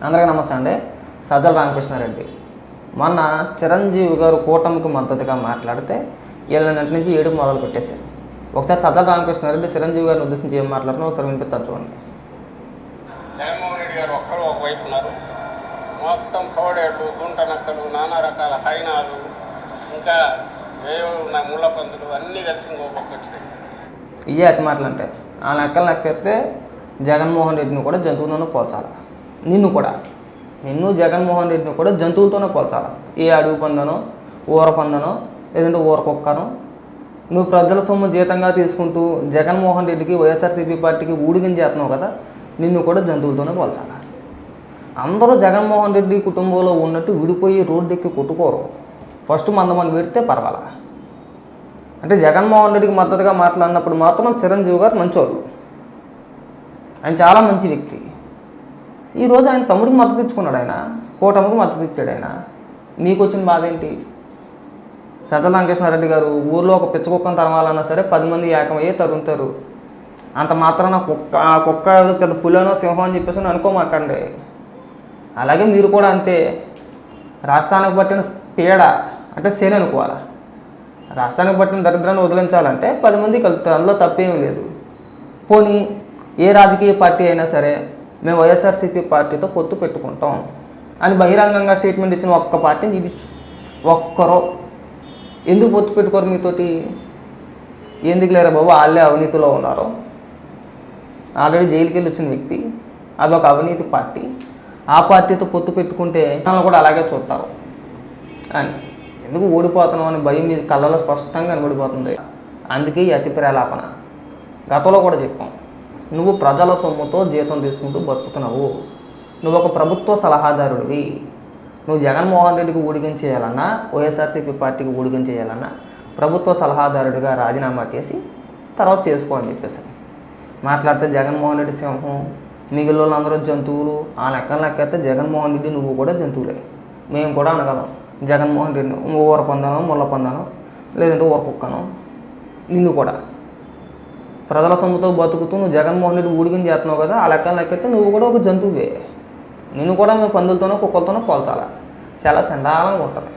అందరికీ నమస్తే అండి. సజ్జల రామకృష్ణారెడ్డి మొన్న చిరంజీవి గారు కూటమికి మద్దతుగా మాట్లాడితే వీళ్ళ నుంచి ఏడుపు మొదలు పెట్టేశారు. ఒకసారి సజ్జల రామకృష్ణారెడ్డి చిరంజీవి గారిని ఉద్దేశించి ఏం మాట్లాడుతున్నా ఒకసారి వినిపిస్తాను చూడండి. జగన్మోహన్ రెడ్డి గారు ఒక్కరు ఒకవైపు ఉన్నారు, మొత్తం తోడేళ్ళు, గుంట నక్కలు, నానా రకాల హైనాలు, ఇంకా వేవున్న ముళ్ళ పందులు అన్నీ కలిసి ఇంకొకటి ఇవే అతి మాటలు అంటే ఆ లెక్కలు లెక్కెత్తే జగన్మోహన్ రెడ్డిని కూడా జంతువులను పోల్చాలి. నిన్ను జగన్మోహన్ రెడ్డిని కూడా జంతువులతోనే పోల్చాలి. ఏ అడుగు పందనో ఊర పందనో లేదంటే ఊర కుక్కనో నువ్వు ప్రజల సొమ్ము జీతంగా తీసుకుంటూ జగన్మోహన్ రెడ్డికి వైఎస్ఆర్సీపీ పార్టీకి ఊడిగం చేస్తున్నావు కదా, నిన్ను కూడా జంతువులతోనే పోల్చాలి. అందరూ జగన్మోహన్ రెడ్డి కుటుంబంలో ఉన్నట్టు విడిపోయి రోడ్డు ఎక్కి కొట్టుకోరు. ఫస్ట్ మందమని పెడితే పర్వాలా. అంటే జగన్మోహన్ రెడ్డికి మద్దతుగా మాట్లాడినప్పుడు మాత్రం చిరంజీవి గారు మంచోళ్ళు, ఆయన చాలా మంచి వ్యక్తి. ఈరోజు ఆయన తమ్ముడికి మద్దతు ఇచ్చుకున్నాడు, ఆయన కూటమికి మద్దతు ఇచ్చాడు. ఆయన మీకు వచ్చిన బాధ ఏంటి? సజ్జల రామకృష్ణారెడ్డి గారు ఊర్లో ఒక పిచ్చ కుక్కను తరమాలన్నా సరే 10 మంది ఏకమయ్యే తరుముతారు. అంత మాత్రాన కుక్క ఏదో పెద్ద పులినో సింహం అని చెప్పేసి అనుకోమాకండి. అలాగే మీరు కూడా అంతే. రాష్ట్రానికి పట్టిన పీడ అంటే శని అనుకోవాలా. రాష్ట్రానికి పట్టిన దరిద్రాన్ని వదిలించాలంటే 10 మంది కలుపుతారు, అందులో తప్పేమీ లేదు. పోనీ ఏ రాజకీయ పార్టీ అయినా సరే మేము వైఎస్ఆర్సీపీ పార్టీతో పొత్తు పెట్టుకుంటాం అని బహిరంగంగా స్టేట్మెంట్ ఇచ్చిన ఒక్క పార్టీని చూపించు. ఒక్కరో ఎందుకు పొత్తు పెట్టుకోరు మీతోటి? ఎందుకు లేరా బాబు, వాళ్ళే అవినీతిలో ఉన్నారు, ఆల్రెడీ జైలుకి వెళ్ళి వచ్చిన వ్యక్తి, అదొక అవినీతి పార్టీ, ఆ పార్టీతో పొత్తు పెట్టుకుంటే వాళ్ళు కూడా అలాగే చూస్తారు అని. ఎందుకు ఓడిపోతున్నాం అని భయం మీద కళ్ళలో స్పష్టంగా కనబడిపోతుంది. అందుకే ఈ అతి ప్రేలాపన. గతంలో కూడా చెప్పాం, నువ్వు ప్రజల సొమ్ముతో జీతం తీసుకుంటూ బతుకుతున్నావు. నువ్వు ఒక ప్రభుత్వ సలహాదారుడివి. నువ్వు జగన్మోహన్ రెడ్డికి ఊడిగం చేయాలన్నా వైఎస్ఆర్సీపీ పార్టీకి ఊడిగం చేయాలన్నా ప్రభుత్వ సలహాదారుడిగా రాజీనామా చేసి తర్వాత చేసుకో అని చెప్పేసి మాట్లాడితే జగన్మోహన్ రెడ్డి సింహం, మిగిలిన వాళ్ళందరూ జంతువులు. ఆ లెక్కైతే జగన్మోహన్ రెడ్డి నువ్వు కూడా జంతువులే. మేము కూడా అనగలం జగన్మోహన్ రెడ్డిని ఊర పొందానో ముళ్ళ పొందానో లేదంటే ఊర కుక్కనో. నిన్ను కూడా ప్రజల సొమ్ముతో బతుకుతూ నువ్వు జగన్మోహన్ రెడ్డి ఊడిగం చేస్తున్నావు కదా, ఆ లెక్కైతే నువ్వు కూడా ఒక జంతువువే. నిన్ను కూడా మేము పందులతోనో కుక్కలతోనో పోల్చాలా. చాలా చండాలంగా ఉంటుంది.